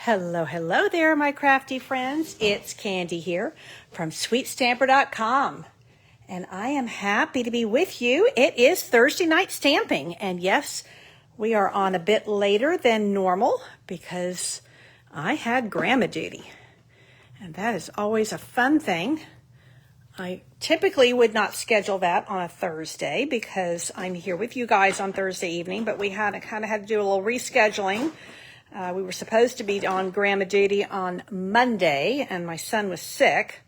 Hello, hello there, my crafty friends. It's Candy here from SweetStamper.com. And I am happy to be with you. It is Thursday night stamping. And yes, we are on a bit later than normal because I had grandma duty. And that is always a fun thing. I typically would not schedule that on a Thursday because I'm here with you guys on Thursday evening, but we kind of had to do a little rescheduling. We were supposed to be on grandma duty on Monday, and my son was sick.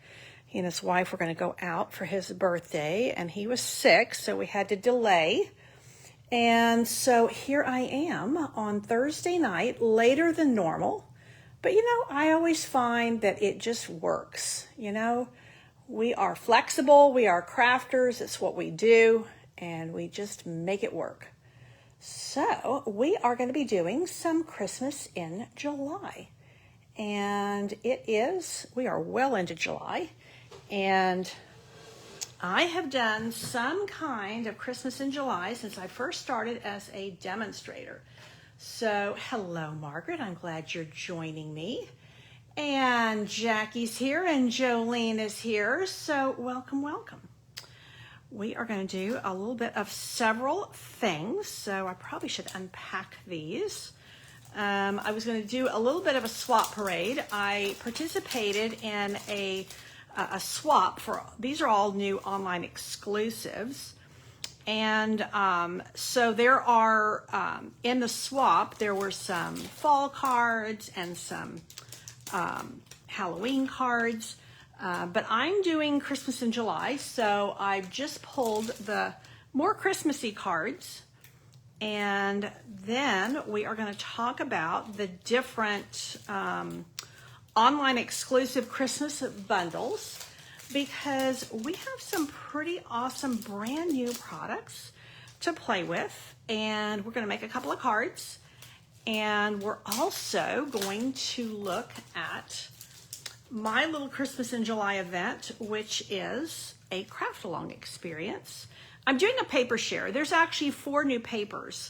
He and his wife were going to go out for his birthday, and he was sick, so we had to delay. And so here I am on Thursday night, later than normal. But, I always find that it just works. We are flexible, we are crafters, it's what we do, and we just make it work. So we are going to be doing some Christmas in July. And we are well into July. And I have done some kind of Christmas in July since I first started as a demonstrator. So hello, Margaret. I'm glad you're joining me. And Jackie's here and Jolene is here. So welcome, welcome. We are going to do a little bit of several things, so I probably should unpack these. I was going to do a little bit of a swap parade. I participated in a swap for, these are all new online exclusives. And so there are, in the swap, there were some fall cards and some Halloween cards. But I'm doing Christmas in July, so I've just pulled the more Christmassy cards, and then we are going to talk about the different online exclusive Christmas bundles, because we have some pretty awesome brand new products to play with, and we're going to make a couple of cards, and we're also going to look at my little Christmas in July event, which is a craft along experience. I'm doing a paper share. There's actually 4 new papers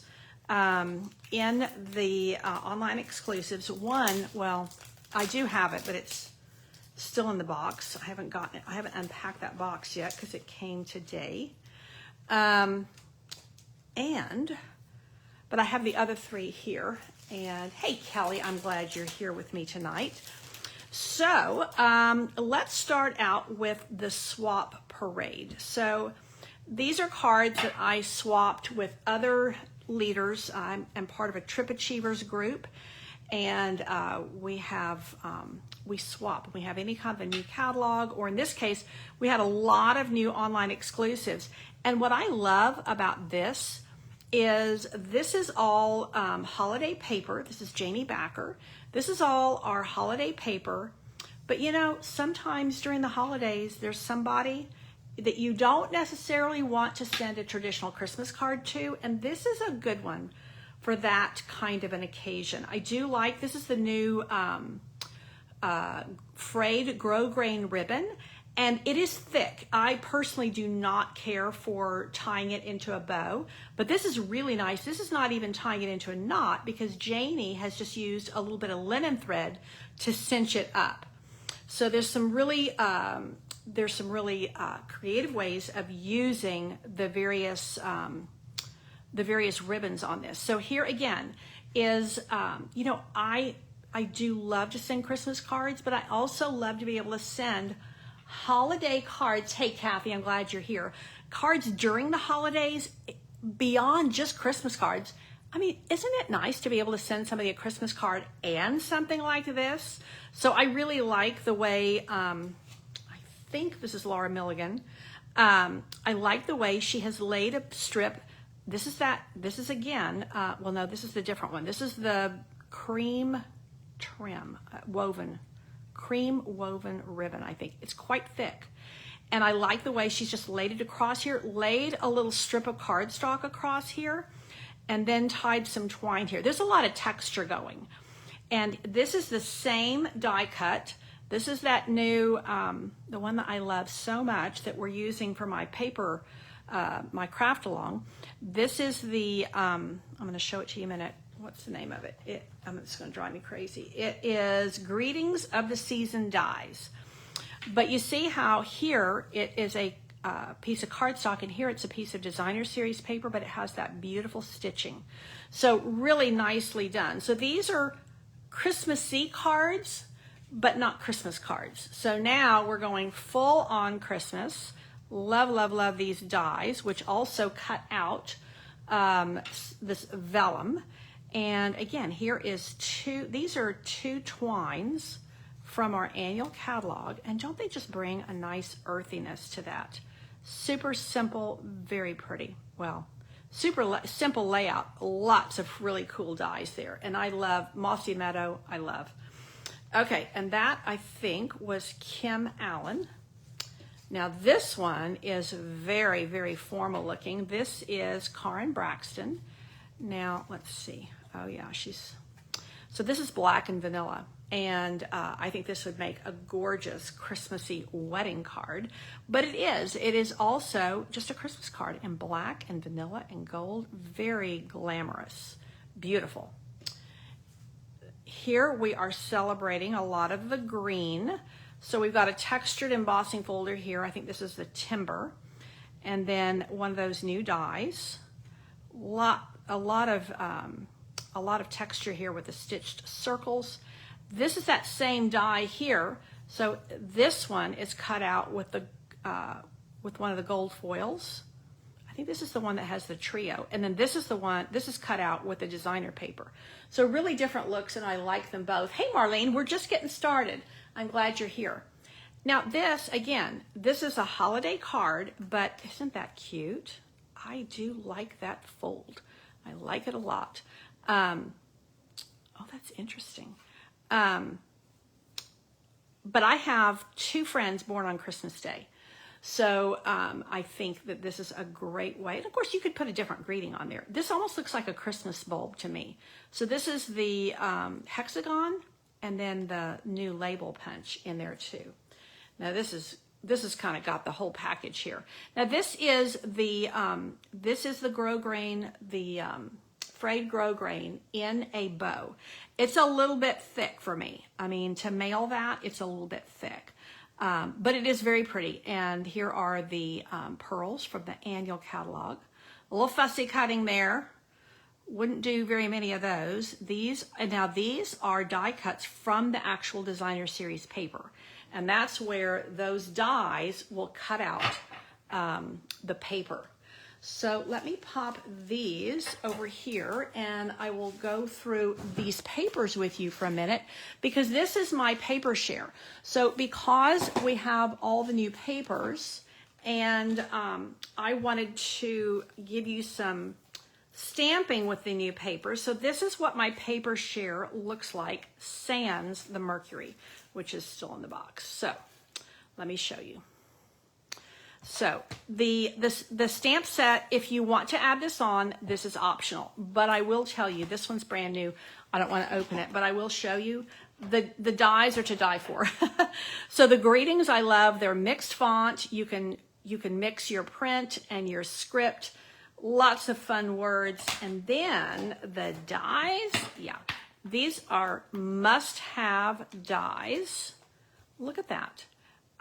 in the online exclusives. One, well, I do have it, but it's still in the box. I haven't gotten it. I haven't unpacked that box yet because it came today. But I have the other 3 here. And hey, Kelly, I'm glad you're here with me tonight. So let's start out with the swap parade. So these are cards that I swapped with other leaders. I'm part of a Trip Achievers group, and we swap. We have any kind of a new catalog, or in this case, we had a lot of new online exclusives. And what I love about this is all holiday paper. This is Jamie Backer. This is all our holiday paper, but sometimes during the holidays, there's somebody that you don't necessarily want to send a traditional Christmas card to, and this is a good one for that kind of an occasion. I do like, this is the new frayed grosgrain ribbon, and it is thick. I personally do not care for tying it into a bow, but this is really nice. This is not even tying it into a knot because Janie has just used a little bit of linen thread to cinch it up. So there's some really creative ways of using the various ribbons on this. So here again is, I do love to send Christmas cards, but I also love to be able to send holiday cards. Hey, Kathy, I'm glad you're here. Cards during the holidays, beyond just Christmas cards. I mean, isn't it nice to be able to send somebody a Christmas card and something like this? So I really like the way, I think this is Laura Milligan. I like the way she has laid a strip. This is again, this is the different one. This is the cream trim cream woven ribbon, I think. It's quite thick. And I like the way she's just laid it across here, laid a little strip of cardstock across here, and then tied some twine here. There's a lot of texture going. And this is the same die cut. This is that new, the one that I love so much that we're using for my paper, my craft along. This is the, I'm gonna show it to you in a minute. what's the name of it? It's going to drive me crazy. It is Greetings of the Season Dies. But you see how here it is a piece of cardstock, and here it's a piece of designer series paper, but it has that beautiful stitching. So really nicely done. So these are Christmassy cards, but not Christmas cards. So now we're going full on Christmas. Love, love, love these dies, which also cut out this vellum. And again, here is these are 2 twines from our annual catalog. And don't they just bring a nice earthiness to that? Super simple, very pretty. Well, super simple layout. Lots of really cool dies there. And I love Mossy Meadow, I love. Okay, and that I think was Kim Allen. Now this one is very, very formal looking. This is Karen Braxton. Now, let's see. Oh yeah, so this is black and vanilla. And I think this would make a gorgeous Christmassy wedding card. But it is also just a Christmas card in black and vanilla and gold. Very glamorous, beautiful. Here we are celebrating a lot of the green. So we've got a textured embossing folder here. I think this is the timber. And then one of those new dies. A lot of texture here with the stitched circles. This is that same die here. So this one is cut out with one of the gold foils. I think this is the one that has the trio. And then this is cut out with the designer paper. So really different looks, and I like them both. Hey Marlene, we're just getting started. I'm glad you're here. Now this is a holiday card, but isn't that cute? I do like that fold. I like it a lot. Oh, that's interesting. But I have 2 friends born on Christmas Day. So I think that this is a great way. And of course, you could put a different greeting on there. This almost looks like a Christmas bulb to me. So this is the hexagon, and then the new label punch in there too. Now this is kind of got the whole package here. Now this is the grosgrain, the frayed grosgrain in a bow. It's a little bit thick for me. I mean, to mail that, it's a little bit thick. But it is very pretty. And here are the pearls from the annual catalog. A little fussy cutting there. Wouldn't do very many of those. These are die cuts from the actual designer series paper. And that's where those dies will cut out the paper. So let me pop these over here, and I will go through these papers with you for a minute, because this is my paper share. So because we have all the new papers, and I wanted to give you some stamping with the new paper. So this is what my paper share looks like, sans the Mercury, which is still in the box. So let me show you. So the stamp set, if you want to add this on, this is optional. But I will tell you, this one's brand new. I don't want to open it, but I will show you. The dies are to die for. So the greetings I love. They're mixed font. You can mix your print and your script. Lots of fun words. And then the dies, yeah, these are must-have dies. Look at that.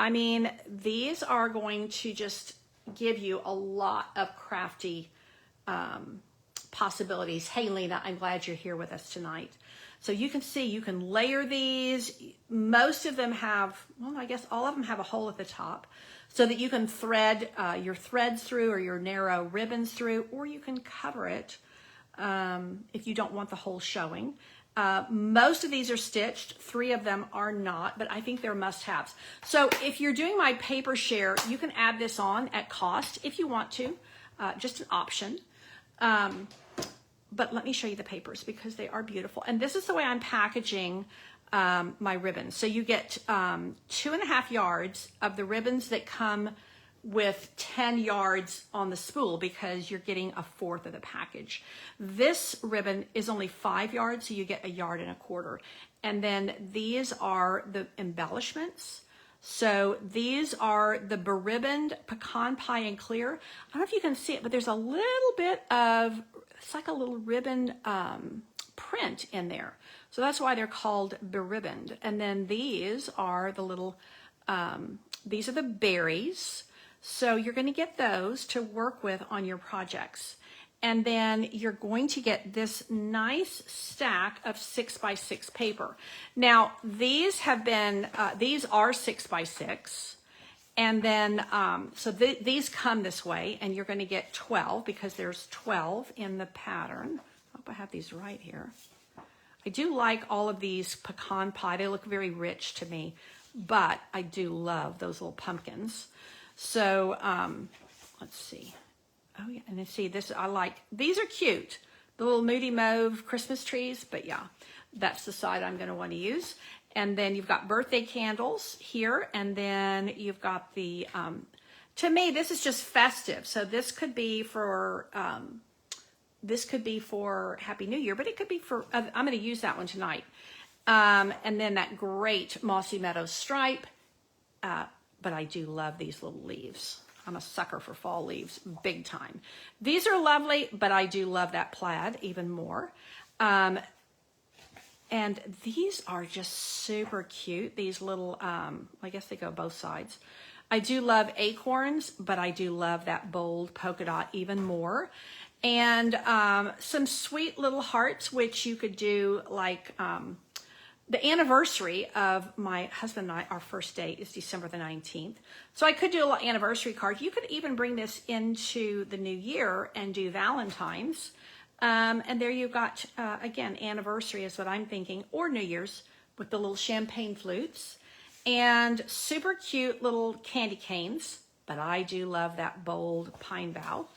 I mean, these are going to just give you a lot of crafty possibilities. Hey, Lena, I'm glad you're here with us tonight. So you can see, you can layer these. Most of them have, well, I guess all of them have a hole at the top so that you can thread your threads through, or your narrow ribbons through, or you can cover it if you don't want the hole showing. Most of these are stitched. 3 of them are not, but I think they're must-haves. So if you're doing my paper share, you can add this on at cost if you want to, just an option. But let me show you the papers, because they are beautiful. And this is the way I'm packaging my ribbons. So you get 2.5 yards of the ribbons that come with 10 yards on the spool, because you're getting 1/4 of the package. This ribbon is only 5 yards, so you get 1.25 yards. And then these are the embellishments. So these are the beribboned pecan pie and clear. I don't know if you can see it, but there's a little bit of, it's like a little ribbon print in there. So that's why they're called beribboned. And then these are the little, these are the berries. So you're going to get those to work with on your projects. And then you're going to get this nice stack of 6x6 paper. Now, these have been, these are 6x6. And then, these come this way, and you're going to get 12 because there's 12 in the pattern. I hope I have these right here. I do like all of these pecan pie. They look very rich to me, but I do love those little pumpkins. So, let's see. Oh yeah, and then see this, I like, these are cute. The little Moody Mauve Christmas trees, but yeah, that's the side I'm gonna wanna use. And then you've got birthday candles here, and then you've got the, to me, this is just festive. So this could be for Happy New Year, but it could be for, I'm gonna use that one tonight. And then that great Mossy Meadows stripe, but I do love these little leaves. I'm a sucker for fall leaves, big time. These are lovely, but I do love that plaid even more. And these are just super cute. These little, I guess they go both sides. I do love acorns, but I do love that bold polka dot even more. And some sweet little hearts, which you could do like, the anniversary of my husband and I, our first date is December the 19th. So I could do a little anniversary card. You could even bring this into the new year and do Valentine's. And there you've got, again, anniversary is what I'm thinking, or New Year's with the little champagne flutes and super cute little candy canes. But I do love that bold pine bough.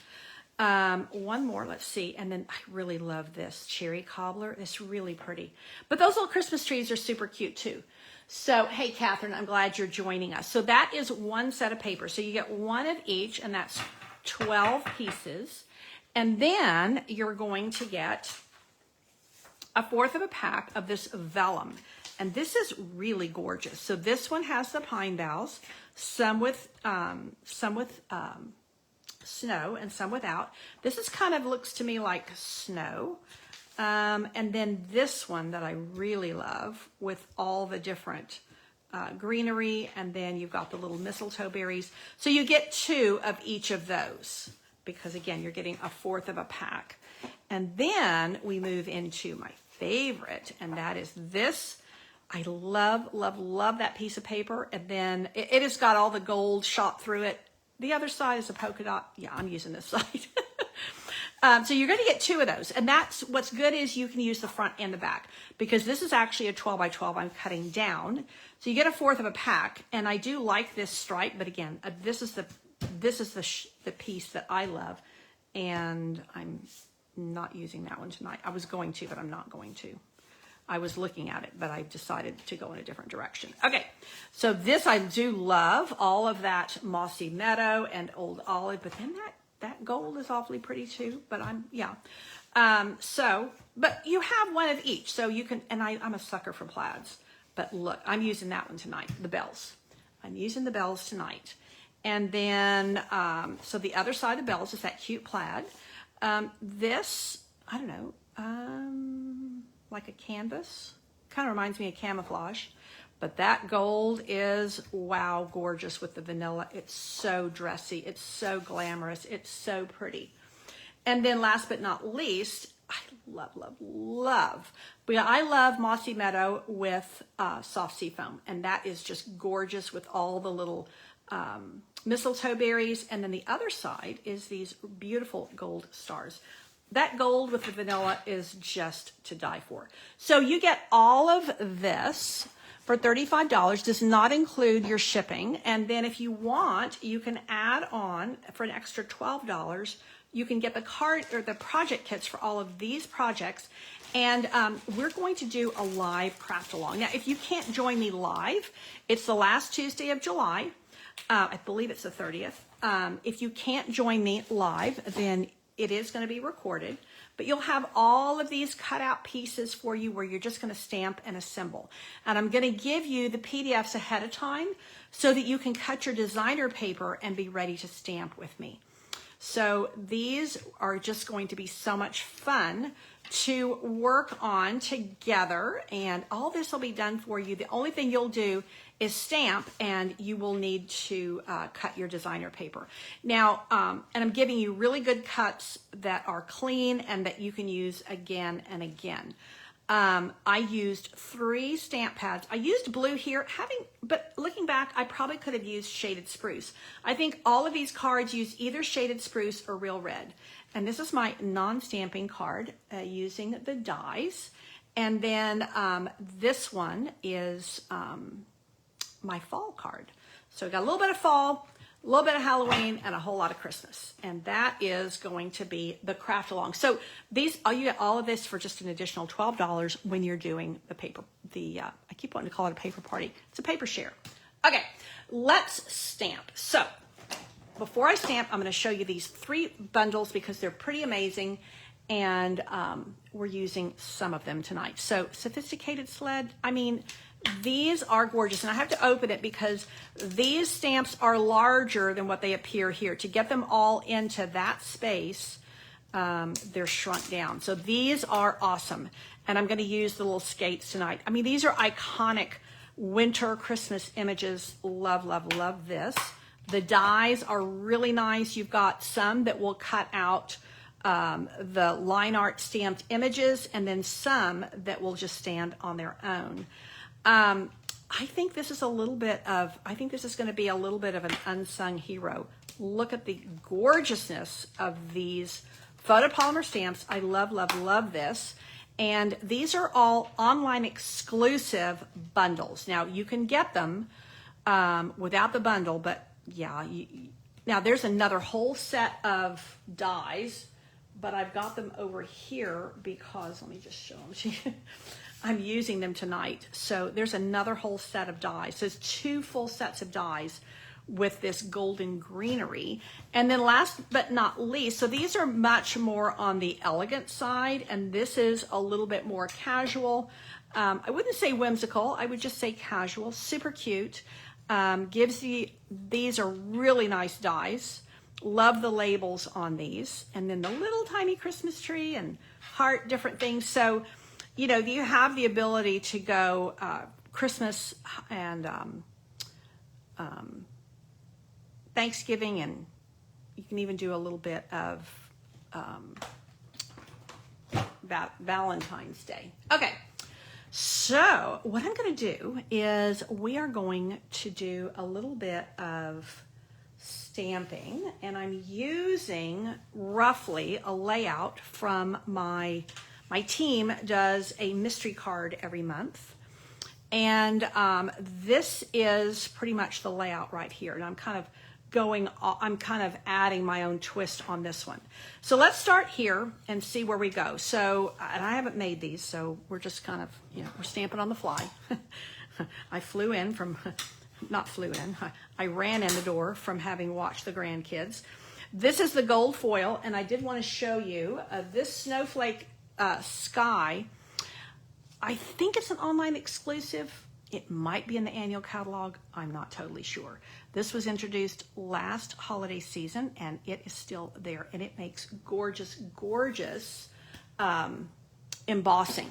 One more, let's see. And then I really love this cherry cobbler. It's really pretty. But those little Christmas trees are super cute too. So, hey, Catherine, I'm glad you're joining us. So that is one set of paper. So you get one of each, and that's 12 pieces. And then you're going to get a fourth of a pack of this vellum. And this is really gorgeous. So this one has the pine boughs, some with snow and some without. This is kind of looks to me like snow. And then this one that I really love with all the different greenery, and then you've got the little mistletoe berries. So you get two of each of those because again, you're getting a fourth of a pack. And then we move into my favorite, and that is this. I love, love, love that piece of paper. And then it has got all the gold shot through it. The other side is a polka dot. Yeah, I'm using this side. So you're going to get two of those. And that's what's good is you can use the front and the back because this is actually a 12 by 12 I'm cutting down. So you get a fourth of a pack. And I do like this stripe. But again, this is the piece that I love. And I'm not using that one tonight. I was going to, but I'm not going to. I was looking at it, but I decided to go in a different direction. Okay, so this I do love, all of that Mossy Meadow and Old Olive, but then that gold is awfully pretty too, but but you have one of each, so you can, and I'm a sucker for plaids, but look, I'm using that one tonight, the bells. I'm using the bells tonight. And then, so the other side of the bells is that cute plaid. This, I don't know, like a canvas, kind of reminds me of camouflage, but that gold is, wow, gorgeous with the vanilla. It's so dressy, it's so glamorous, it's so pretty. And then last but not least, I love, love, love, but I love Mossy Meadow with soft sea foam, and that is just gorgeous with all the little mistletoe berries. And then the other side is these beautiful gold stars. That gold with the vanilla is just to die for. So you get all of this for $35, does not include your shipping. And then if you want, you can add on for an extra $12. You can get the card or the project kits for all of these projects. And we're going to do a live craft along. Now, if you can't join me live, it's the last Tuesday of July. I believe it's the 30th. If you can't join me live, then it is going to be recorded, but you'll have all of these cutout pieces for you where you're just going to stamp and assemble. And I'm going to give you the PDFs ahead of time so that you can cut your designer paper and be ready to stamp with me. So these are just going to be so much fun to work on together, and all this will be done for you. The only thing you'll do is stamp, and you will need to cut your designer paper. Now, and I'm giving you really good cuts that are clean and that you can use again and again. I used 3 stamp pads. I used blue here, but looking back, I probably could have used shaded spruce. I think all of these cards use either shaded spruce or real red. And this is my non-stamping card using the dies. And then this one is my fall card. So we got a little bit of fall, a little bit of Halloween, and a whole lot of Christmas. And that is going to be the craft along. So these, you get all of this for just an additional $12 when you're doing the paper. I keep wanting to call it a paper party. It's a paper share. Okay, let's stamp. So before I stamp, I'm going to show you these 3 bundles because they're pretty amazing, and we're using some of them tonight. So Sophisticated Sled, I mean, these are gorgeous, and I have to open it because these stamps are larger than what they appear here. To get them all into that space, they're shrunk down. So these are awesome, and I'm going to use the little skates tonight. I mean, these are iconic winter Christmas images. Love, love, love this. The dies are really nice. You've got some that will cut out the line art stamped images, and then some that will just stand on their own. I think this is going to be a little bit of an unsung hero. Look at the gorgeousness of these photopolymer stamps. I love, love, love this. And these are all online exclusive bundles. Now you can get them without the bundle, but yeah, now there's another whole set of dies, but I've got them over here because, let me just show them to you. I'm using them tonight. So there's another whole set of dies. So it's 2 full sets of dies with this golden greenery. And then last but not least, so these are much more on the elegant side, and this is a little bit more casual. I wouldn't say whimsical, I would just say casual, super cute. These are really nice dies. Love the labels on these. And then the little tiny Christmas tree and heart, different things. So, you know, you have the ability to go Christmas and Thanksgiving, and you can even do a little bit of Valentine's Day. Okay, so what I'm going to do is we are going to do a little bit of stamping, and I'm using roughly a layout from my team does a mystery card every month, and this is pretty much the layout right here, and I'm kind of adding my own twist on this one. So let's start here and see where we go. So, and I haven't made these, so we're just kind of, we're stamping on the fly. I ran in the door from having watched the grandkids. This is the gold foil, and I did want to show you this snowflake sky. I think it's an online exclusive. It might be in the annual catalog. I'm not totally sure. This was introduced last holiday season, and it is still there, and it makes gorgeous, gorgeous embossing.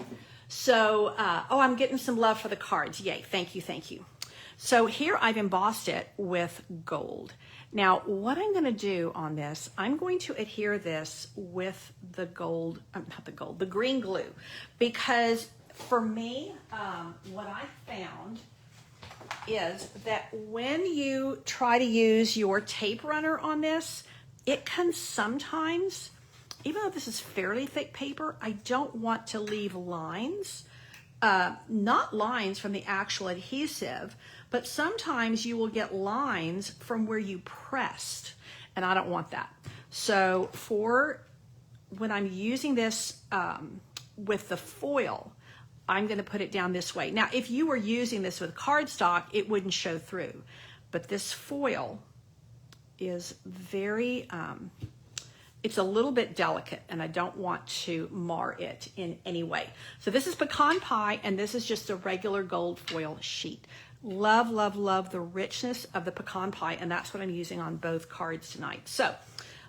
So, I'm getting some love for the cards. Yay, thank you, thank you. So here I've embossed it with gold. Now, what I'm going to do on this, I'm going to adhere this with the the green glue, because for me, what I found is that when you try to use your tape runner on this, it can sometimes, even though this is fairly thick paper, I don't want to leave lines, not lines from the actual adhesive, but sometimes you will get lines from where you pressed, and I don't want that. So for when I'm using this with the foil, I'm going to put it down this way. Now, if you were using this with cardstock, it wouldn't show through. But this foil is very, it's a little bit delicate, and I don't want to mar it in any way. So this is pecan pie, and this is just a regular gold foil sheet. Love, love, love the richness of the pecan pie, and that's what I'm using on both cards tonight. So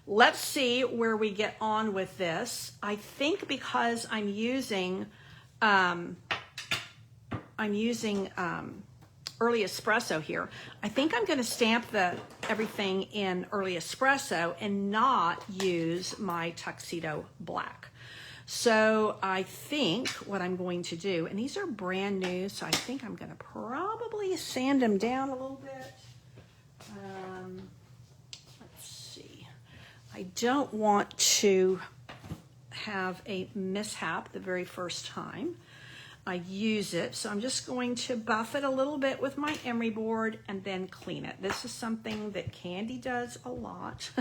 let's see where we get on with this. I think because I'm using Early Espresso here, I think I'm going to stamp everything in Early Espresso and not use my Tuxedo Black. So I think what I'm going to do, and these are brand new, so I think I'm going to probably sand them down a little bit. Let's see. I don't want to have a mishap the very first time I use it, so I'm just going to buff it a little bit with my emery board and then clean it. This is something that Candy does a lot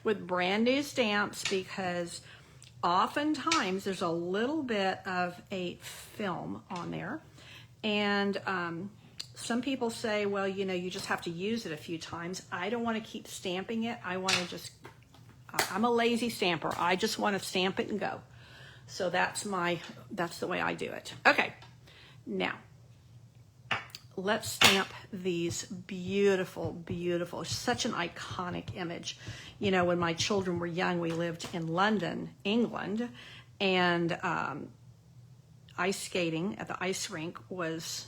with brand new stamps, because oftentimes there's a little bit of a film on there, and some people say, well, you know, you just have to use it a few times. I don't want to keep stamping it. I want to just, I'm a lazy stamper. I just want to stamp it and go. So that's the way I do it. Okay, now let's stamp these beautiful, beautiful, such an iconic image. You know, when my children were young, we lived in London, England, and ice skating at the ice rink was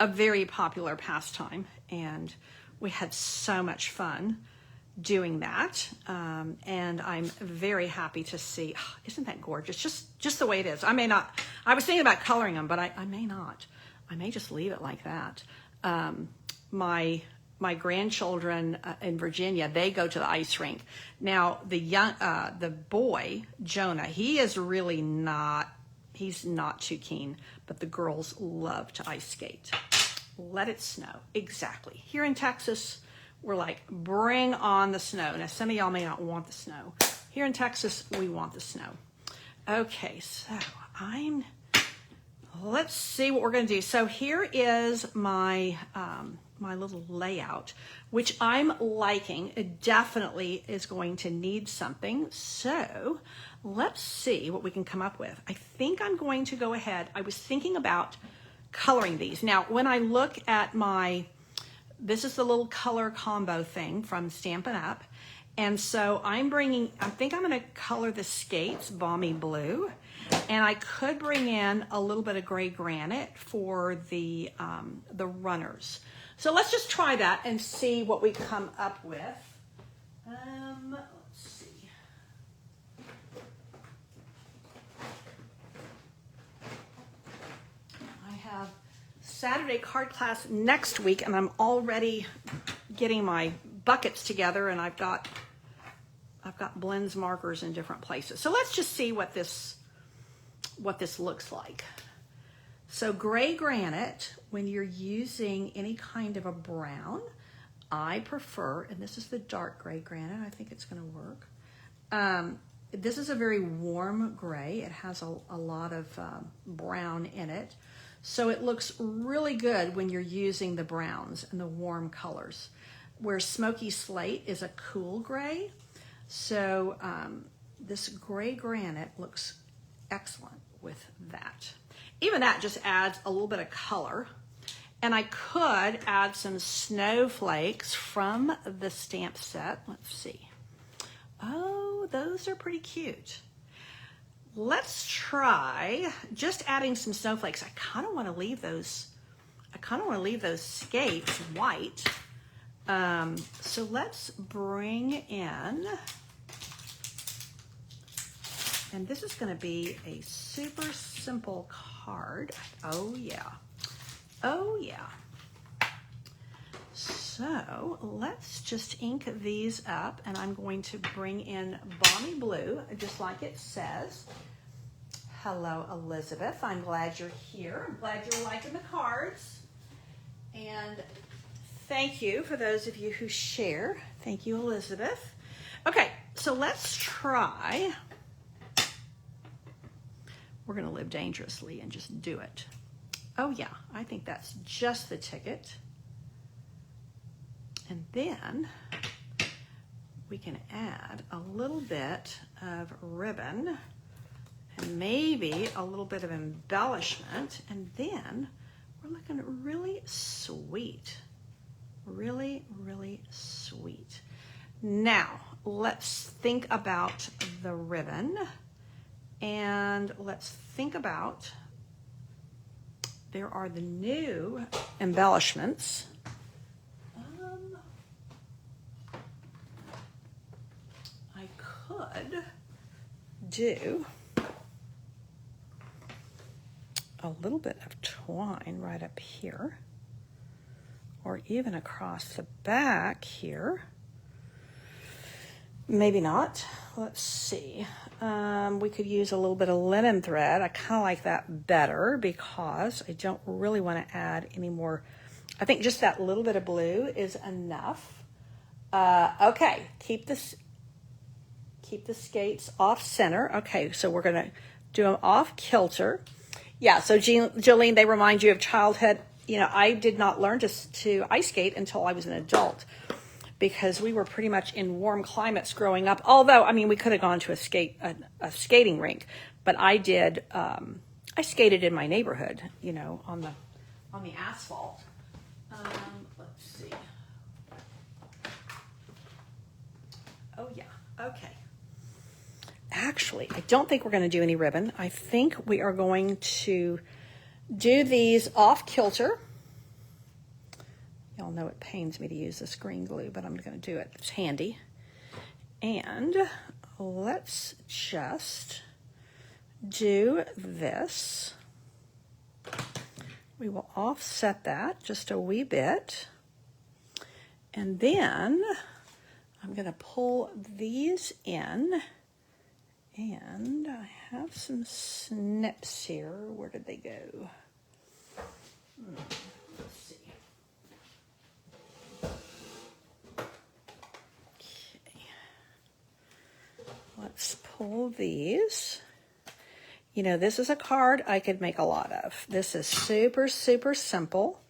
a very popular pastime, and we had so much fun doing that, and I'm very happy to see. Oh, isn't that gorgeous? Just the way it is. I may not. I was thinking about coloring them, but I may not. I may just leave it like that. My grandchildren in Virginia, they go to the ice rink. Now the boy Jonah, he is really not. He's not too keen, but the girls love to ice skate. Let it snow. Exactly. Here in Texas, we're like, bring on the snow. Now, some of y'all may not want the snow. Here in Texas, we want the snow. Okay, so let's see what we're going to do. So here is my my little layout, which I'm liking. It definitely is going to need something. So let's see what we can come up with. I think I'm going to go ahead. I was thinking about coloring these. Now, when I look at this is the little color combo thing from Stampin' Up. And so I think I'm going to color the skates Balmy Blue. And I could bring in a little bit of gray granite for the runners. So let's just try that and see what we come up with. Let's see. I have Saturday card class next week, and I'm already getting my buckets together, and I've got blends markers in different places. So let's just see what this looks like. So gray granite, when you're using any kind of a brown, I prefer, and this is the dark gray granite, I think it's going to work. This is a very warm gray. It has a lot of brown in it. So it looks really good when you're using the browns and the warm colors. Where Smoky Slate is a cool gray. So this gray granite looks excellent with that. Even that just adds a little bit of color. And I could add some snowflakes from the stamp set. Let's see. Oh, those are pretty cute. Let's try just adding some snowflakes. I kind of want to leave those skates white. So let's bring in, and this is going to be a super simple card. Oh yeah. Oh yeah. So let's just ink these up, and I'm going to bring in Balmy Blue, just like it says. Hello, Elizabeth. I'm glad you're here. I'm glad you're liking the cards. And thank you for those of you who share. Thank you, Elizabeth. Okay, so let's try. We're going to live dangerously and just do it. Oh yeah, I think that's just the ticket. And then we can add a little bit of ribbon and maybe a little bit of embellishment, and then we're looking really sweet. Really, really sweet. Now, let's think about the ribbon, and let's think about, there are the new embellishments. I could do a little bit of twine right up here, or even across the back here. Maybe not. Let's see. We could use a little bit of linen thread. I kind of like that better because I don't really want to add any more. I think just that little bit of blue is enough. Okay, keep the skates off center. Okay, so we're gonna do them off kilter. Yeah, so Jolene, they remind you of childhood. You know, I did not learn to ice skate until I was an adult, because we were pretty much in warm climates growing up. Although, I mean, we could have gone to a skating rink, but I did. I skated in my neighborhood, you know, on the asphalt. Let's see. Oh yeah. Okay. Actually, I don't think we're going to do any ribbon. I think we are going to do these off kilter. Y'all know it pains me to use this green glue, but I'm going to do it. It's handy. And let's just do this. We will offset that just a wee bit. And then I'm going to pull these in. And I have some snips here. Where did they go? Let's see. Okay. Let's pull these. You know, this is a card I could make a lot of. This is super, super simple.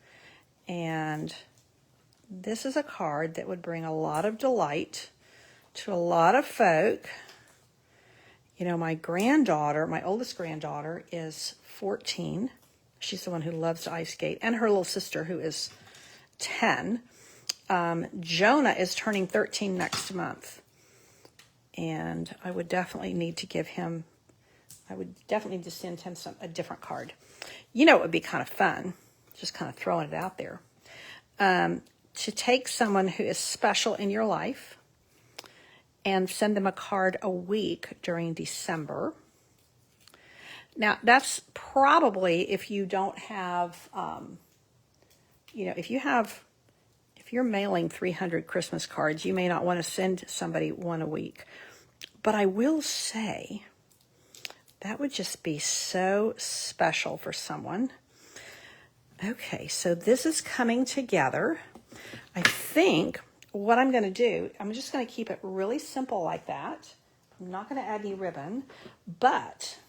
And this is a card that would bring a lot of delight to a lot of folk. You know, my granddaughter, my oldest granddaughter, is 14. She's the one who loves to ice skate, and her little sister, who is 10. Jonah is turning 13 next month, and I would definitely need to give him, I would definitely need to send him a different card. You know, it would be kind of fun, just kind of throwing it out there, to take someone who is special in your life and send them a card a week during December. Now, that's probably if you don't have, you know, if you're mailing 300 Christmas cards, you may not want to send somebody one a week. But I will say that would just be so special for someone. Okay, so this is coming together. I think what I'm going to do, I'm just going to keep it really simple like that. I'm not going to add any ribbon, but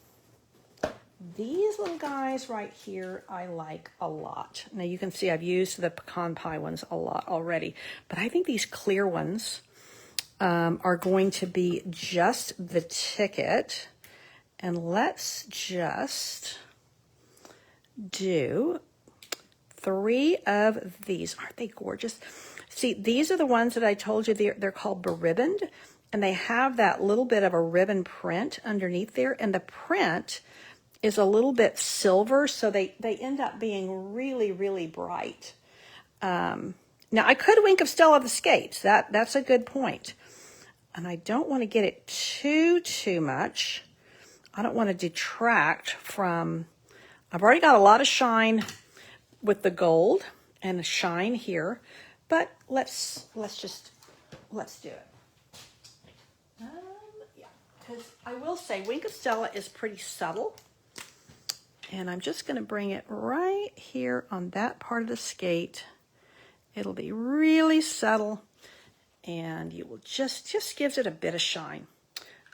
these little guys right here I like a lot. Now you can see I've used the pecan pie ones a lot already, but I think these clear ones are going to be just the ticket. And let's just do 3 of these. Aren't they gorgeous? See, these are the ones that I told you they're called beribboned, and they have that little bit of a ribbon print underneath there, and the print is a little bit silver, so they end up being really, really bright. Now, I could Wink of Stella the skates. That's a good point. And I don't want to get it too much. I don't want to detract from, I've already got a lot of shine with the gold and a shine here, but let's do it. Yeah, because I will say Wink of Stella is pretty subtle, and I'm just going to bring it right here on that part of the skate. It'll be really subtle, and you will just gives it a bit of shine.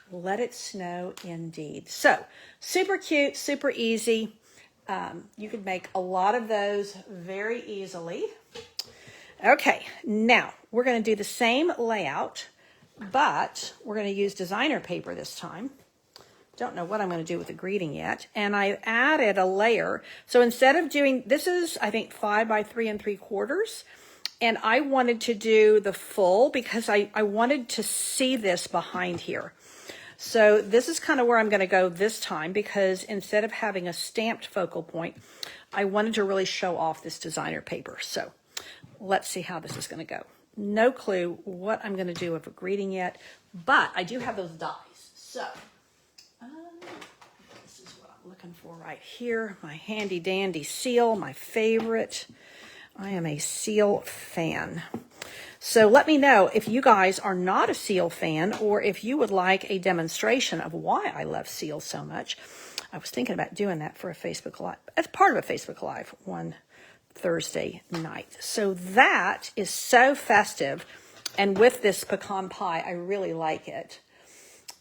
Let it snow indeed. So super cute, super easy. You could make a lot of those very easily. Okay, now we're going to do the same layout, but we're going to use designer paper this time. Don't know what I'm going to do with the greeting yet. And I added a layer. So instead of doing, this is, I think, 5 by 3 3/4. And I wanted to do the full because I wanted to see this behind here. So this is kind of where I'm going to go this time, because instead of having a stamped focal point, I wanted to really show off this designer paper. So let's see how this is going to go. No clue what I'm going to do with a greeting yet, but I do have those dies. So this is what I'm looking for right here. My handy dandy seal, my favorite. I am a seal fan. So let me know if you guys are not a seal fan, or if you would like a demonstration of why I love seal so much. I was thinking about doing that for a Facebook Live, as part of a Facebook Live one Thursday night. So that is so festive. And with this pecan pie, I really like it.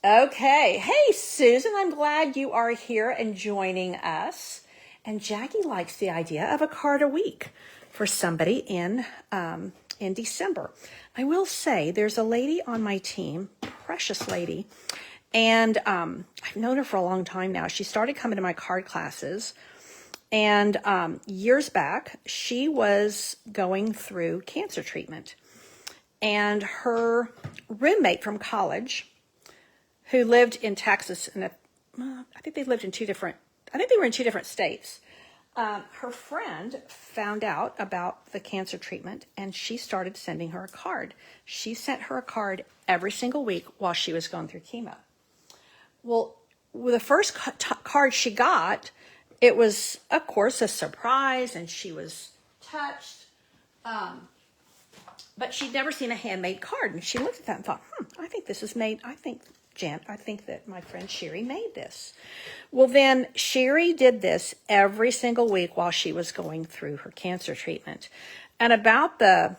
Okay. Hey, Susan, I'm glad you are here and joining us. And Jackie likes the idea of a card a week for somebody in December. I will say there's a lady on my team, precious lady, and I've known her for a long time now. She started coming to my card classes, and years back, she was going through cancer treatment, and her roommate from college, who lived in Texas, and I think they lived in I think they were in two different states. Her friend found out about the cancer treatment, and she started sending her a card. She sent her a card every single week while she was going through chemo. Well, with the first card she got, it was, of course, a surprise, and she was touched. But she'd never seen a handmade card, and she looked at that and thought, I think this is made, I think that my friend Sherry made this. Well, then Sherry did this every single week while she was going through her cancer treatment. And about the,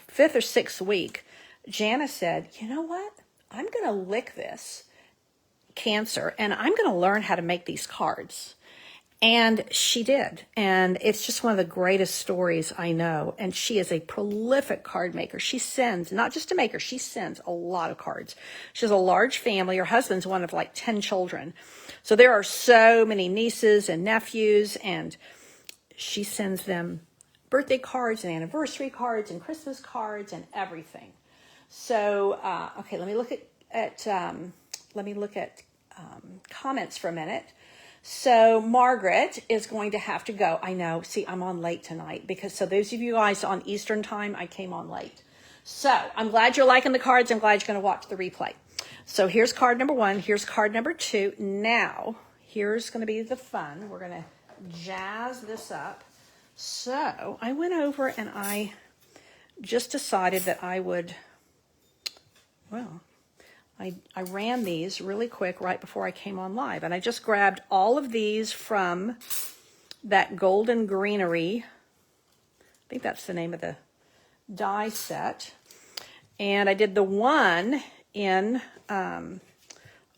fifth or sixth week, Jana said, you know what? I'm going to lick this cancer, and I'm going to learn how to make these cards. And she did. And it's just one of the greatest stories I know. And she is a prolific card maker. She sends, not just a maker, she sends a lot of cards. She has a large family. Her husband's one of like 10 children. So there are so many nieces and nephews, and she sends them birthday cards and anniversary cards and Christmas cards and everything. So, okay, let me look at comments for a minute. So Margaret is going to have to go. I know. See, I'm on late tonight so those of you guys on Eastern time, I came on late. So I'm glad you're liking the cards. I'm glad you're going to watch the replay. So here's card number 1. Here's card number 2. Now, here's going to be the fun. We're going to jazz this up. So I went over and I just decided that I would, I ran these really quick right before I came on live, and I just grabbed all of these from that Golden Greenery. I think that's the name of the die set. And I did the one in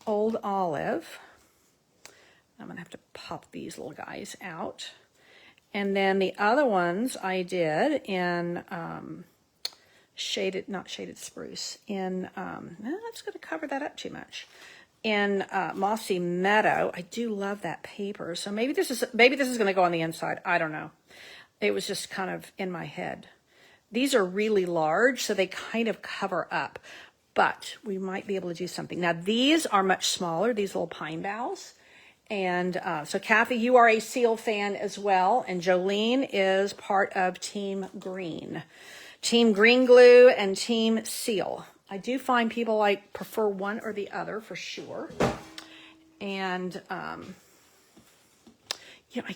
Old Olive. I'm going to have to pop these little guys out. And then the other ones I did in not shaded spruce, in I'm just going to cover that up too much, in Mossy Meadow. I do love that paper, so maybe this is going to go on the inside. I don't know, it was just kind of in my head. These are really large, so they kind of cover up, but we might be able to do something. Now these are much smaller, these little pine boughs. And so Kathy, you are a seal fan as well, and Jolene is part of Team Green. Team Green Glue and Team Seal. I do find people prefer one or the other for sure. And, I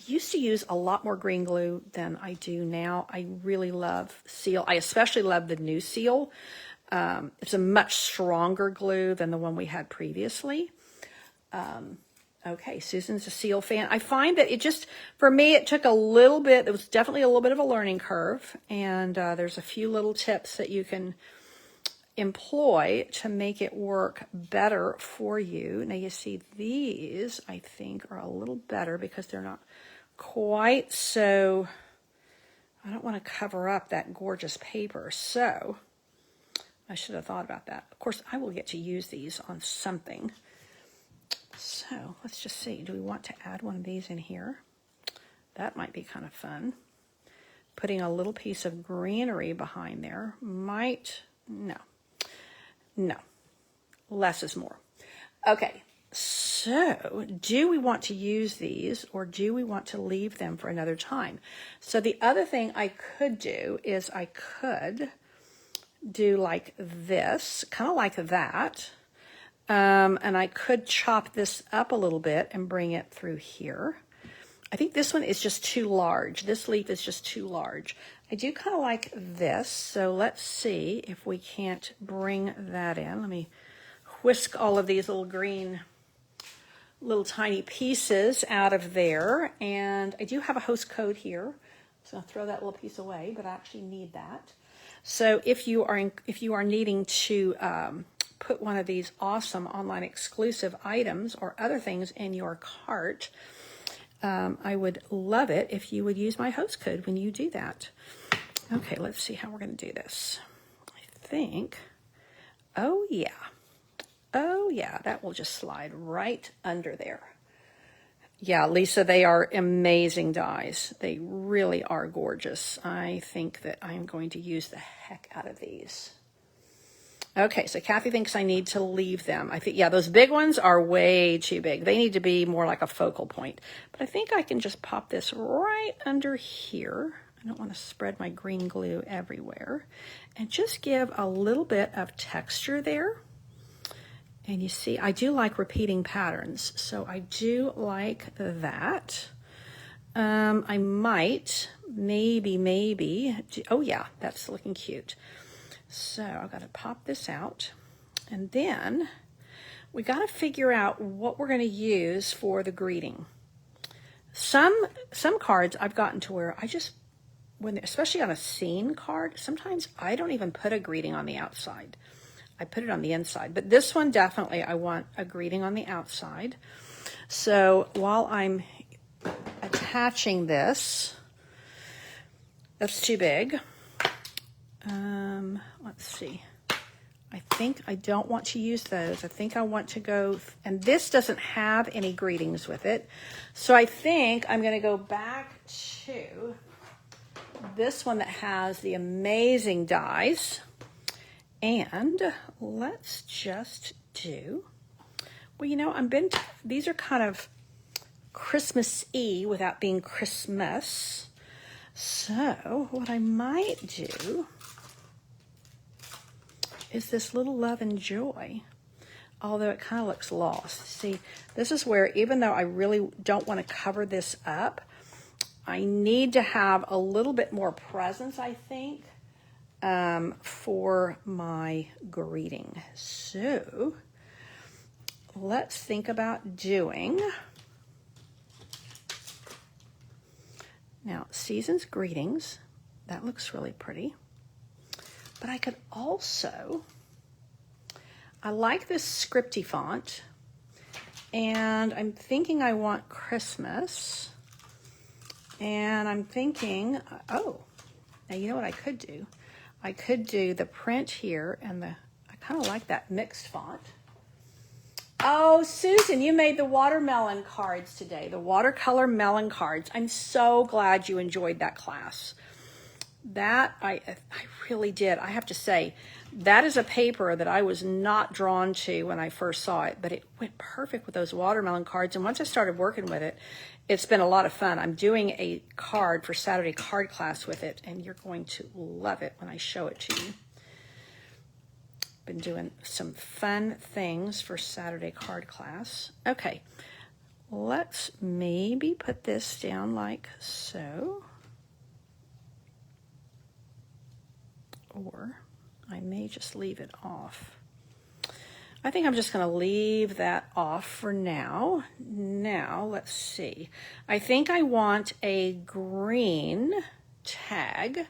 used to use a lot more green glue than I do now. I really love Seal. I especially love the new Seal. It's a much stronger glue than the one we had previously. Okay, Susan's a Seal fan. I find that for me, it took a little bit. It was definitely a little bit of a learning curve. And there's a few little tips that you can employ to make it work better for you. Now you see these, I think, are a little better because they're not quite so, I don't want to cover up that gorgeous paper. So I should have thought about that. Of course, I will get to use these on something. So let's just see. Do we want to add one of these in here? That might be kind of fun. putting a little piece of greenery behind there might, no, less is more. Okay, so do we want to use these or do we want to leave them for another time? So the other thing I could do is I could do like this, kind of like that. And I could chop this up a little bit and bring it through here. I think this one is just too large. This leaf is just too large. I do kind of like this, so let's see if we can't bring that in. Let me whisk all of these little green, little tiny pieces out of there. And I do have a host code here, so I'll throw that little piece away, but I actually need that. So if you are needing to put one of these awesome online exclusive items or other things in your cart, I would love it if you would use my host code when you do that. Okay, let's see how we're going to do this. I think, oh yeah, that will just slide right under there. Yeah, Lisa, they are amazing dies. They really are gorgeous. I think that I'm going to use the heck out of these. Okay, so Kathy thinks I need to leave them. I think, yeah, those big ones are way too big. They need to be more like a focal point. But I think I can just pop this right under here. I don't want to spread my green glue everywhere. And just give a little bit of texture there. And you see, I do like repeating patterns. So I do like that. I might, maybe, oh yeah, that's looking cute. So I've got to pop this out, and then we got to figure out what we're going to use for the greeting. Some cards I've gotten to where I just, especially on a scene card, sometimes I don't even put a greeting on the outside. I put it on the inside, but this one definitely I want a greeting on the outside. So while I'm attaching this, that's too big. Let's see. I think I don't want to use those. I think I want to go, and this doesn't have any greetings with it. So I think I'm going to go back to this one that has the amazing dies. And let's just do, well, you know, these are kind of Christmas-y without being Christmas. So what I might do is this little love and joy, although it kind of looks lost. See, this is where, even though I really don't want to cover this up, I need to have a little bit more presence, I think, for my greeting. So let's think about doing, now, Season's Greetings. That looks really pretty. But I could also, I like this scripty font, and I'm thinking I want Christmas, and I'm thinking, oh, now you know what I could do? I could do the print here, and I kind of like that mixed font. Oh, Susan, you made the watermelon cards today, the watercolor melon cards. I'm so glad you enjoyed that class. That I really did. I have to say, that is a paper that I was not drawn to when I first saw it, but it went perfect with those watermelon cards. And once I started working with it, it's been a lot of fun. I'm doing a card for Saturday card class with it, and you're going to love it when I show it to you. Been doing some fun things for Saturday card class. Okay, let's maybe put this down like so. Or I may just leave it off. I think I'm just going to leave that off for now. Now, let's see. I think I want a green tag.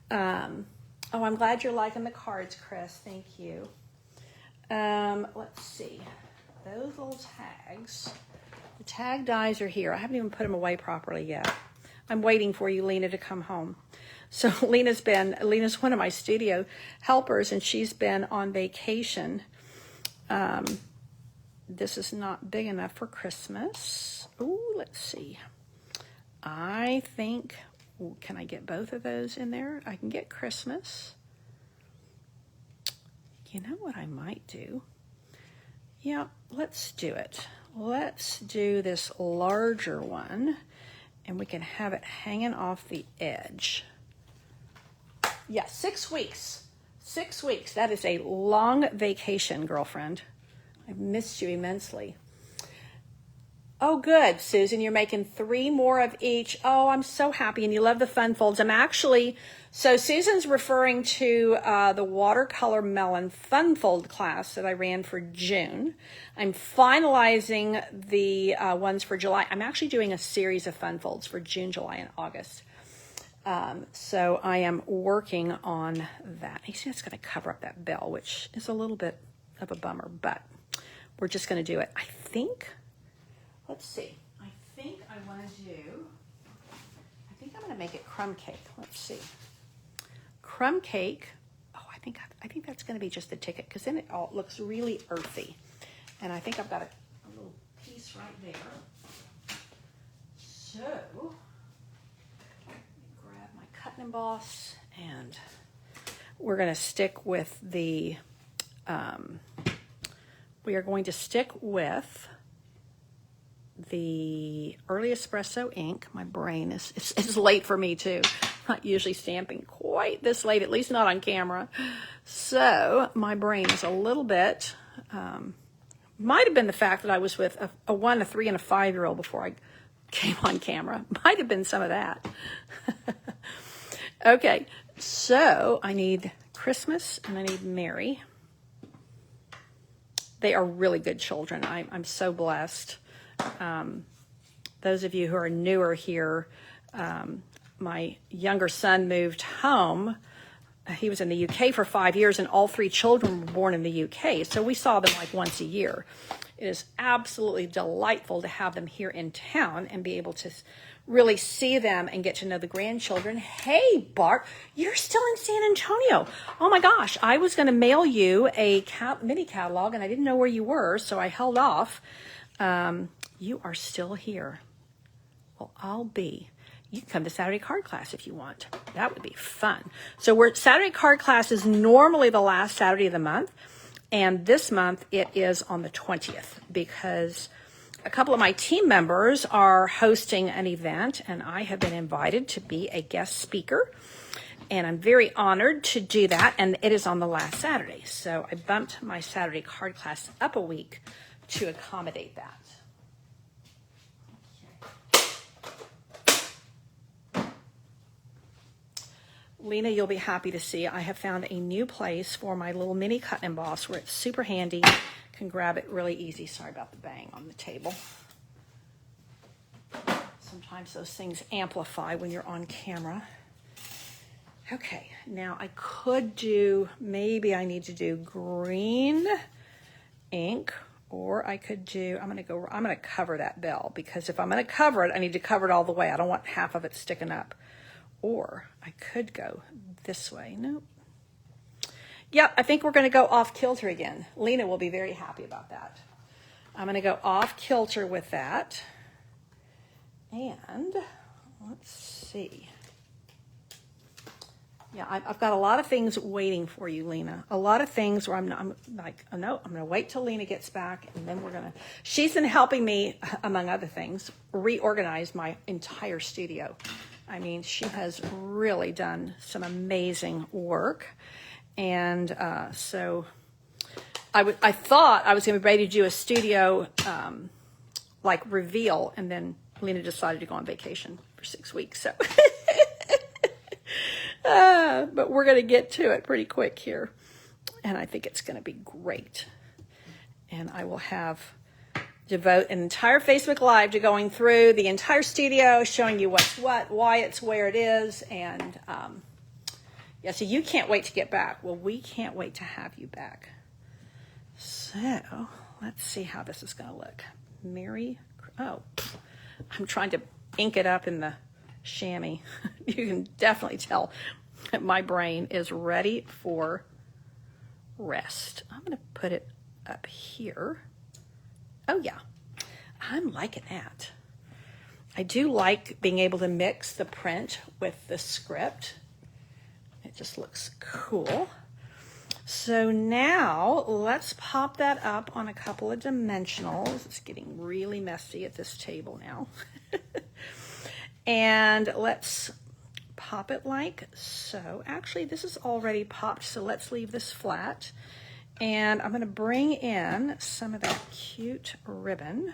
Oh, I'm glad you're liking the cards, Chris. Thank you. Let's see. Those little tags. The tag dies are here. I haven't even put them away properly yet. I'm waiting for you, Lena, to come home. So Lena's one of my studio helpers, and she's been on vacation. This is not big enough for Christmas. Ooh, let's see. I think can I get both of those in there? I can get Christmas. You know what I might do? Yeah, let's do it. Let's do this larger one, and we can have it hanging off the edge. Yeah, 6 weeks. 6 weeks. That is a long vacation, girlfriend. I've missed you immensely. Oh, good, Susan. You're making 3 more of each. Oh, I'm so happy. And you love the fun folds. So Susan's referring to the watercolor melon fun fold class that I ran for June. I'm finalizing the ones for July. I'm actually doing a series of fun folds for June, July, and August. So I am working on that. You see, that's going to cover up that bell, which is a little bit of a bummer, but we're just going to do it. I think, let's see. I think I'm going to make it crumb cake. Let's see. Crumb cake. Oh, I think that's going to be just the ticket, because then it all looks really earthy. And I think I've got a little piece right there. So grab my cut and emboss, and we're going to stick with the Early Espresso ink. My brain is late for me too. I'm not usually stamping quite this late, at least not on camera. So my brain is a little bit, might have been the fact that I was with a 1, a 3, and a 5-year-old before I came on camera. Might have been some of that. Okay, so I need Christmas and I need Mary. They are really good children. I'm so blessed. Those of you who are newer here, my younger son moved home. He was in the UK for 5 years, and all 3 children were born in the UK. So we saw them like once a year. It is absolutely delightful to have them here in town and be able to really see them and get to know the grandchildren. Hey, Bart, you're still in San Antonio. Oh my gosh, I was going to mail you a mini catalog, and I didn't know where you were, so I held off. You are still here. Well, you can come to Saturday card class if you want. That would be fun. So Saturday card class is normally the last Saturday of the month. And this month it is on the 20th, because a couple of my team members are hosting an event, and I have been invited to be a guest speaker. And I'm very honored to do that. And it is on the last Saturday. So I bumped my Saturday card class up a week to accommodate that. Lena, you'll be happy to see I have found a new place for my little mini cut and emboss where it's super handy. Can grab it really easy. Sorry about the bang on the table. Sometimes those things amplify when you're on camera. Okay, now I could maybe I need to do green ink, or I could I'm going to cover that bell, because if I'm going to cover it, I need to cover it all the way. I don't want half of it sticking up. Or I could go this way. Nope. Yep, I think we're going to go off kilter again. Lena will be very happy about that. I'm going to go off kilter with that. And let's see. Yeah, I've got a lot of things waiting for you, Lena. A lot of things where I'm like, oh no, I'm going to wait till Lena gets back, and then she's been helping me, among other things, reorganize my entire studio. I mean, she has really done some amazing work. And so I thought I was going to be ready to do a studio reveal, and then Lena decided to go on vacation for 6 weeks. So, but we're going to get to it pretty quick here. And I think it's going to be great. And I will devote an entire Facebook Live to going through the entire studio, showing you what's what, why it's where it is, and so you can't wait to get back. Well, we can't wait to have you back. So let's see how this is going to look. I'm trying to ink it up in the chamois. You can definitely tell that my brain is ready for rest. I'm going to put it up here. Oh, yeah. I'm liking that. I do like being able to mix the print with the script. It just looks cool. So now let's pop that up on a couple of dimensionals. It's getting really messy at this table now. And let's pop it like so. Actually, this is already popped, so let's leave this flat. And I'm going to bring in some of that cute ribbon.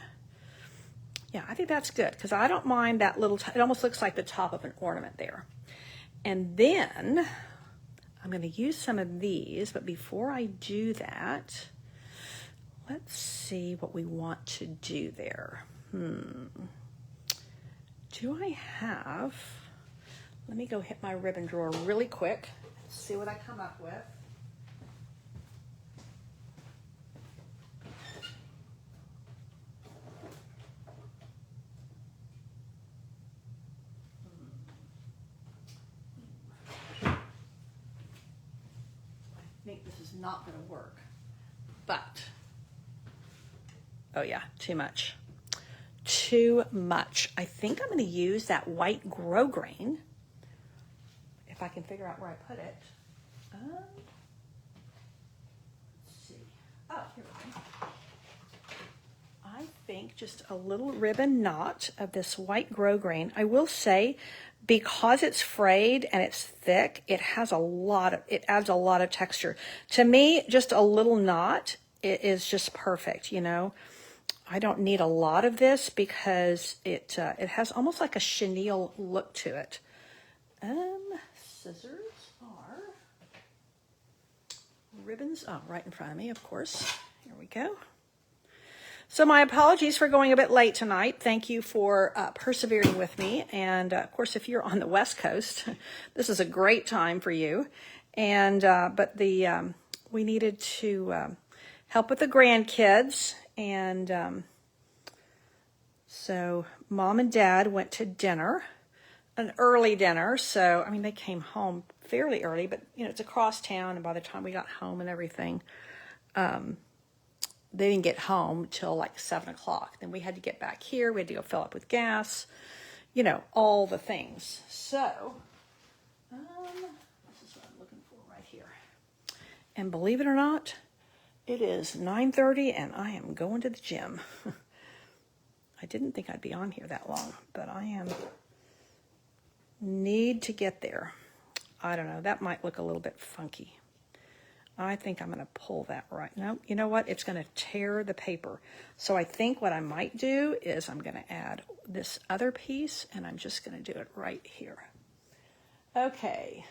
Yeah, I think that's good because I don't mind that little, it almost looks like the top of an ornament there. And then I'm going to use some of these, but before I do that, let's see what we want to do there. Do I have, let me go hit my ribbon drawer really quick, see what I come up with. I think this is not going to work, but, oh yeah, too much. Too much. I think I'm going to use that white grosgrain, if I can figure out where I put it. Let's see. Oh, here we go. I think just a little ribbon knot of this white grosgrain. I will say, because it's frayed and it's thick, it adds a lot of texture. To me, just a little knot, it is just perfect, you know. I don't need a lot of this because it has almost like a chenille look to it. Scissors are ribbons. Oh, right in front of me, of course. Here we go. So my apologies for going a bit late tonight. Thank you for persevering with me. And of course, if you're on the West Coast, this is a great time for you. And but we needed to help with the grandkids. And so Mom and Dad went to dinner, an early dinner. So, I mean, they came home fairly early, but, you know, it's across town. And by the time we got home and everything, they didn't get home till like 7 o'clock. Then we had to get back here. We had to go fill up with gas, you know, all the things. So, this is what I'm looking for right here. And believe it or not, it is 9:30 and I am going to the gym. I didn't think I'd be on here that long, but I need to get there. I don't know, that might look a little bit funky. I think I'm going to pull that right. No, you know what? It's going to tear the paper. So I think what I might do is I'm going to add this other piece and I'm just going to do it right here. Okay.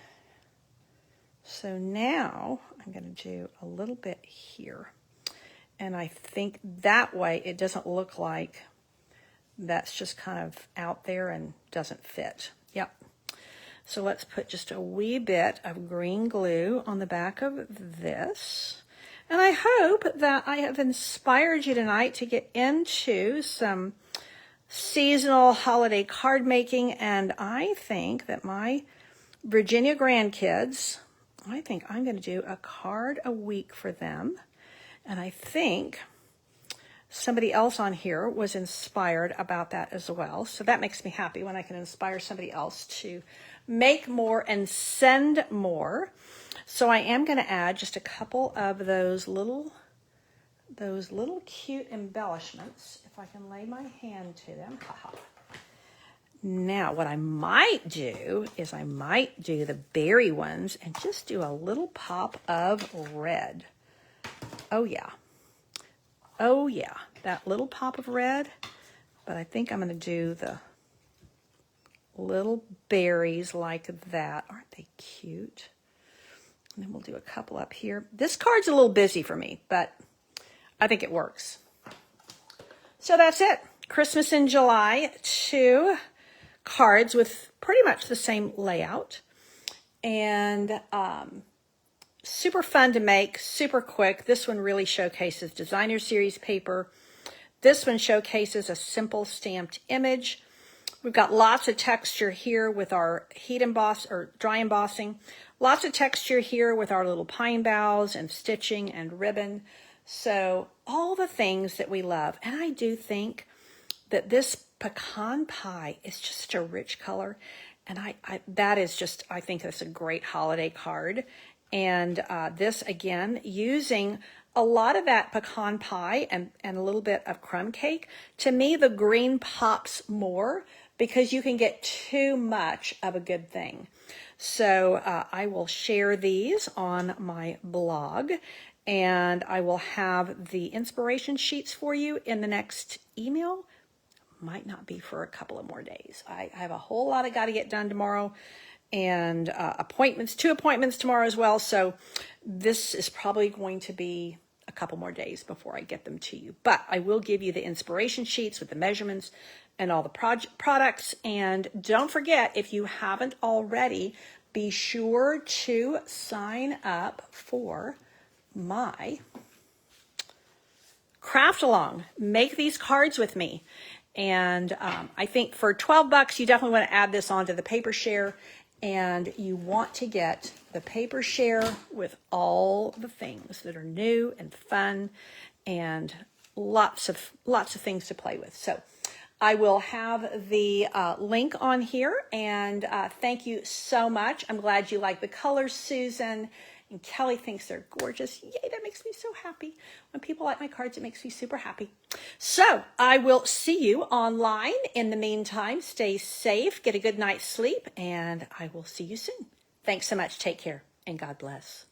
So now I'm going to do a little bit here. And I think that way it doesn't look like that's just kind of out there and doesn't fit. Yep. So let's put just a wee bit of green glue on the back of this. And I hope that I have inspired you tonight to get into some seasonal holiday card making. And I think that my Virginia grandkids, I think I'm going to do a card a week for them. And I think somebody else on here was inspired about that as well. So that makes me happy when I can inspire somebody else to make more and send more. So I am going to add just a couple of those little cute embellishments, if I can lay my hand to them. Now, what I might do is I might do the berry ones and just do a little pop of red. Oh yeah. Oh yeah, that little pop of red. But I think I'm going to do the little berries like that. Aren't they cute? And then we'll do a couple up here. This card's a little busy for me, but I think it works. So that's it. Christmas in July, 2 cards with pretty much the same layout. And super fun to make, super quick. This one really showcases designer series paper. This one showcases a simple stamped image. We've got lots of texture here with our heat emboss or dry embossing. Lots of texture here with our little pine boughs and stitching and ribbon. So all the things that we love. And I do think that this pecan pie is just a rich color. And that is just, I think that's a great holiday card. And this, again, using a lot of that pecan pie and a little bit of crumb cake. To me, the green pops more because you can get too much of a good thing. So I will share these on my blog, and I will have the inspiration sheets for you in the next email. Might not be for a couple of more days. I have a whole lot I got to get done tomorrow, and two appointments tomorrow as well. So this is probably going to be a couple more days before I get them to you. But I will give you the inspiration sheets with the measurements and all the products. And don't forget, if you haven't already, be sure to sign up for my craft along. Make these cards with me. And I think for $12, you definitely want to add this onto the paper share. And you want to get the paper share with all the things that are new and fun and lots of things to play with. So I will have the link on here, and thank you so much. I'm glad you like the colors, Susan. And Kelly thinks they're gorgeous. Yay, that makes me so happy. When people like my cards, it makes me super happy. So I will see you online. In the meantime, stay safe, get a good night's sleep, and I will see you soon. Thanks so much. Take care, and God bless.